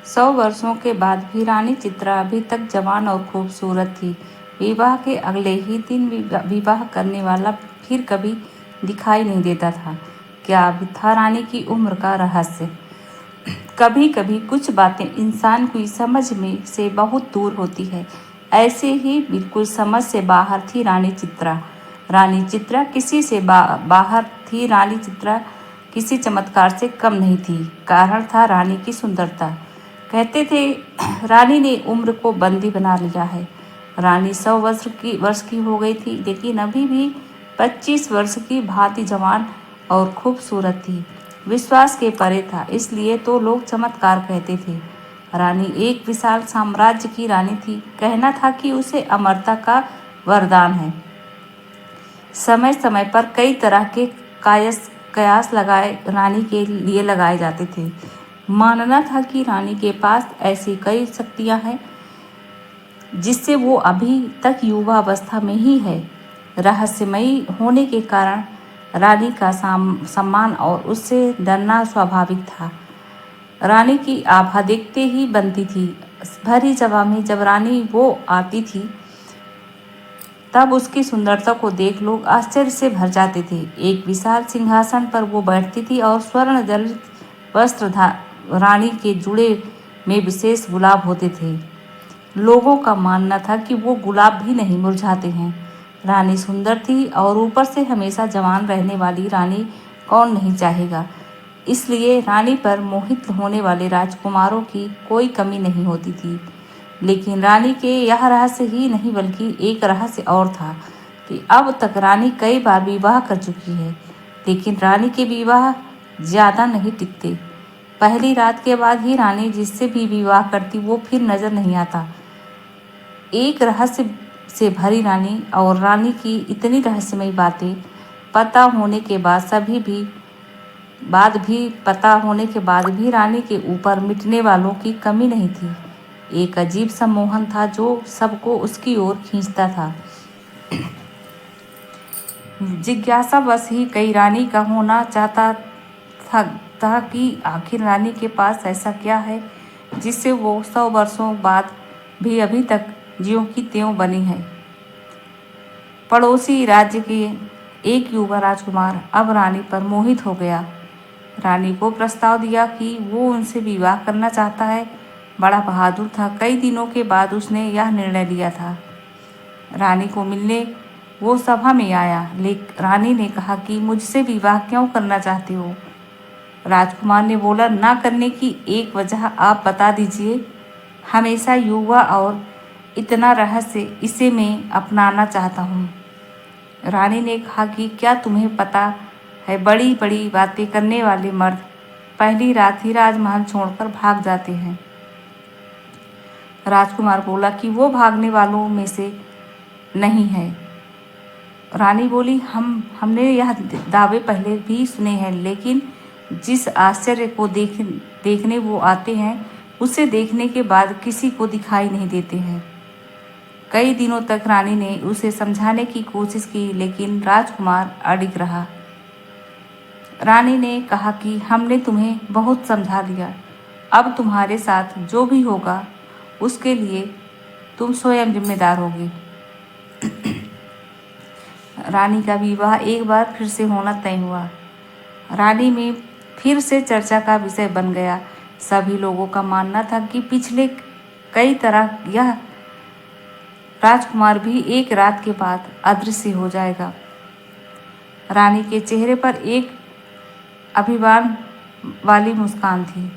100 वर्षों के बाद भी रानी चित्रा अभी तक जवान और खूबसूरत थी। विवाह के अगले ही दिन विवाह करने वाला फिर कभी दिखाई नहीं देता था। क्या अब था रानी की उम्र का रहस्य। कभी कभी कुछ बातें इंसान की समझ में से बहुत दूर होती है। ऐसे ही बिल्कुल समझ से बाहर थी रानी चित्रा। रानी चित्रा किसी से बाहर थी। रानी चित्रा किसी चमत्कार से कम नहीं थी। कारण था रानी की सुंदरता। कहते थे रानी ने उम्र को बंदी बना लिया है। रानी 100 वर्ष की हो गई थी, लेकिन अभी भी 25 वर्ष की भांति जवान और खूबसूरत थी। विश्वास के परे था, इसलिए तो लोग चमत्कार कहते थे। रानी एक विशाल साम्राज्य की रानी थी। कहना था कि उसे अमरता का वरदान है। समय समय पर कई तरह के कयास लगाए रानी के लिए लगाए जाते थे। मानना था कि रानी के पास ऐसी कई शक्तियां हैं जिससे वो अभी तक युवावस्था में ही है। रहस्यमयी होने के कारण रानी का सम्मान और उससे डरना स्वाभाविक था। रानी की आभा देखते ही बनती थी। भरी सभा में जब रानी वो आती थी तब उसकी सुंदरता को देख लोग आश्चर्य से भर जाते थे। एक विशाल सिंहासन पर वो बैठती थी और स्वर्ण दलित वस्त्र रानी के जुड़े में विशेष गुलाब होते थे। लोगों का मानना था कि वो गुलाब भी नहीं मुरझाते हैं। रानी सुंदर थी और ऊपर से हमेशा जवान रहने वाली रानी कौन नहीं चाहेगा। इसलिए रानी पर मोहित होने वाले राजकुमारों की कोई कमी नहीं होती थी। लेकिन रानी के यह रहस्य ही नहीं बल्कि एक रहस्य और था कि अब तक रानी कई बार विवाह कर चुकी है, लेकिन रानी के विवाह ज़्यादा नहीं टिकते। पहली रात के बाद ही रानी जिससे भी विवाह करती वो फिर नजर नहीं आता। एक रहस्य से भरी रानी और रानी की इतनी रहस्यमयी बातें पता होने के बाद भी रानी के ऊपर मिटने वालों की कमी नहीं थी। एक अजीब सम्मोहन था जो सबको उसकी ओर खींचता था। जिज्ञासावश ही कई रानी का होना चाहता था कि आखिर रानी के पास ऐसा क्या है जिससे वो 100 वर्षों बाद भी अभी तक ज्यों की त्यों बनी है। पड़ोसी राज्य के एक युवा राजकुमार अब रानी पर मोहित हो गया। रानी को प्रस्ताव दिया कि वो उनसे विवाह करना चाहता है। बड़ा बहादुर था। कई दिनों के बाद उसने यह निर्णय लिया था। रानी को मिलने वो सभा में आया। लेकिन रानी ने कहा कि मुझसे विवाह क्यों करना चाहते हो। राजकुमार ने बोला, ना करने की एक वजह आप बता दीजिए। हमेशा युवा और इतना रहस्य, इसे मैं अपनाना चाहता हूँ। रानी ने कहा कि क्या तुम्हें पता है बड़ी बड़ी बातें करने वाले मर्द पहली रात ही राजमहल छोड़कर भाग जाते हैं। राजकुमार बोला कि वो भागने वालों में से नहीं है। रानी बोली, हमने यह दावे पहले भी सुने हैं, लेकिन जिस आश्चर्य को देखने वो आते हैं उसे देखने के बाद किसी को दिखाई नहीं देते हैं। कई दिनों तक रानी ने उसे समझाने की कोशिश की, लेकिन राजकुमार अडिग रहा। रानी ने कहा कि हमने तुम्हें बहुत समझा लिया। अब तुम्हारे साथ जो भी होगा उसके लिए तुम स्वयं जिम्मेदार होगे। रानी का विवाह एक बार फिर से होना तय हुआ। रानी में फिर से चर्चा का विषय बन गया। सभी लोगों का मानना था कि पिछले कई तरह यह राजकुमार भी एक रात के बाद अदृश्य हो जाएगा। रानी के चेहरे पर एक अभिमान वाली मुस्कान थी।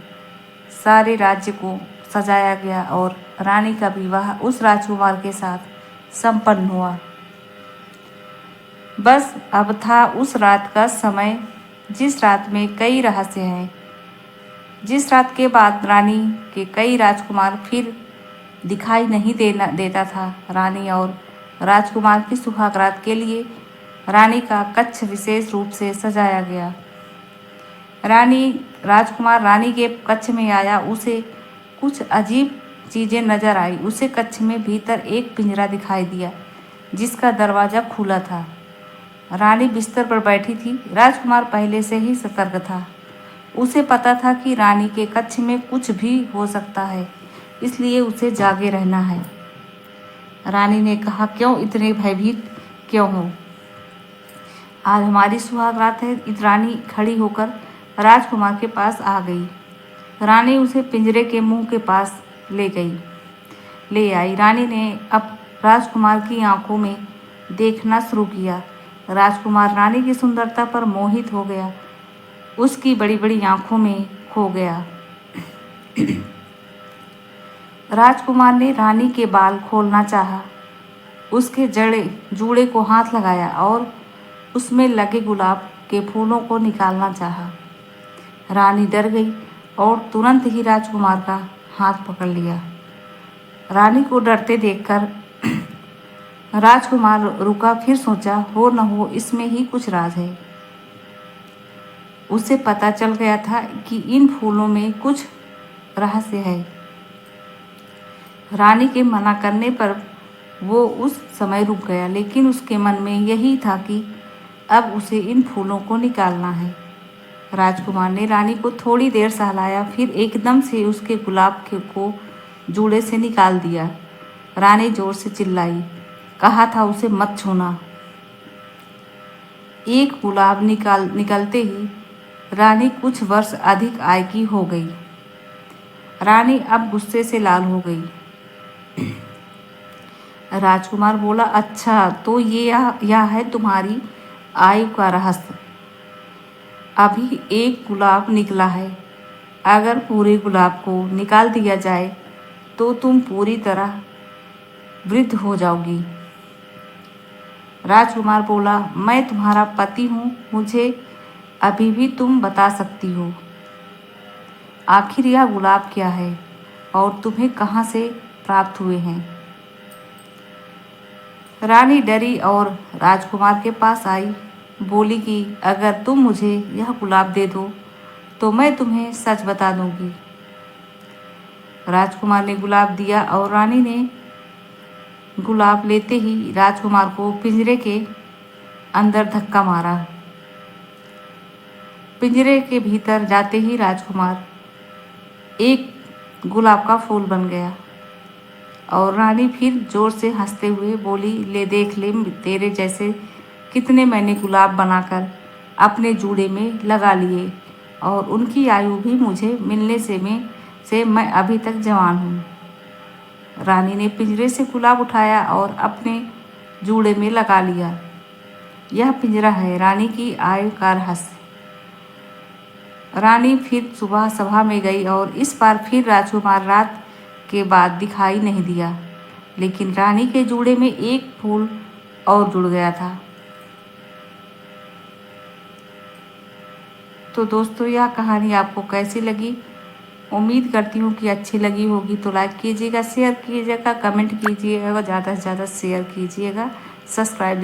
सारे राज्य को सजाया गया और रानी का विवाह उस राजकुमार के साथ संपन्न हुआ। बस अब था उस रात का समय जिस रात में कई रहस्य हैं, जिस रात के बाद रानी के कई राजकुमार फिर दिखाई नहीं देता था। रानी और राजकुमार की सुहागरात के लिए रानी का कक्ष विशेष रूप से सजाया गया। राजकुमार रानी के कक्ष में आया। उसे कुछ अजीब चीजें नजर आई। उसे कक्ष में भीतर एक पिंजरा दिखाई दिया जिसका दरवाजा खुला था। रानी बिस्तर पर बैठी थी। राजकुमार पहले से ही सतर्क था। उसे पता था कि रानी के कक्ष में कुछ भी हो सकता है, इसलिए उसे जागे रहना है। रानी ने कहा, क्यों इतने भयभीत क्यों हो? आज हमारी सुहाग रात है। रानी खड़ी होकर राजकुमार के पास आ गई। रानी उसे पिंजरे के मुंह के पास ले आई। रानी ने अब राजकुमार की आंखों में देखना शुरू किया। राजकुमार रानी की सुंदरता पर मोहित हो गया, उसकी बड़ी बड़ी आंखों में खो गया। राजकुमार ने रानी के बाल खोलना चाहा, उसके जूड़े को हाथ लगाया और उसमें लगे गुलाब के फूलों को निकालना चाहा। रानी डर गई और तुरंत ही राजकुमार का हाथ पकड़ लिया। रानी को डरते देखकर राजकुमार रुका, फिर सोचा, हो न हो इसमें ही कुछ राज है। उसे पता चल गया था कि इन फूलों में कुछ रहस्य है। रानी के मना करने पर वो उस समय रुक गया, लेकिन उसके मन में यही था कि अब उसे इन फूलों को निकालना है। राजकुमार ने रानी को थोड़ी देर सहलाया, फिर एकदम से उसके गुलाब को जूड़े से निकाल दिया। रानी जोर से चिल्लाई, कहा था उसे मत छूना। एक गुलाब निकलते ही रानी कुछ वर्ष अधिक आयु की हो गई। रानी अब गुस्से से लाल हो गई। राजकुमार बोला, अच्छा तो यह है तुम्हारी आयु का रहस्य। अभी एक गुलाब निकला है, अगर पूरे गुलाब को निकाल दिया जाए तो तुम पूरी तरह वृद्ध हो जाओगी। राजकुमार बोला, मैं तुम्हारा पति हूँ, मुझे अभी भी तुम बता सकती हो आखिर यह गुलाब क्या है और तुम्हें कहाँ से प्राप्त हुए हैं। रानी डरी और राजकुमार के पास आई, बोली कि अगर तुम मुझे यह गुलाब दे दो तो मैं तुम्हें सच बता दूंगी। राजकुमार ने गुलाब दिया और रानी ने गुलाब लेते ही राजकुमार को पिंजरे के अंदर धक्का मारा। पिंजरे के भीतर जाते ही राजकुमार एक गुलाब का फूल बन गया और रानी फिर जोर से हंसते हुए बोली, ले देख ले, तेरे जैसे कितने मैंने गुलाब बनाकर अपने जूड़े में लगा लिए और उनकी आयु भी मुझे मिलने से मैं अभी तक जवान हूँ। रानी ने पिंजरे से गुलाब उठाया और अपने जूड़े में लगा लिया। यह पिंजरा है रानी की आयु का रहस्य। रानी फिर सुबह सभा में गई और इस बार फिर राजकुमार रात के बाद दिखाई नहीं दिया, लेकिन रानी के जूड़े में एक फूल और जुड़ गया था। तो दोस्तों, यह कहानी आपको कैसी लगी? उम्मीद करती हूँ कि अच्छी लगी होगी। तो लाइक कीजिएगा, शेयर कीजिएगा, कमेंट कीजिएगा, ज़्यादा से ज़्यादा शेयर कीजिएगा, सब्सक्राइब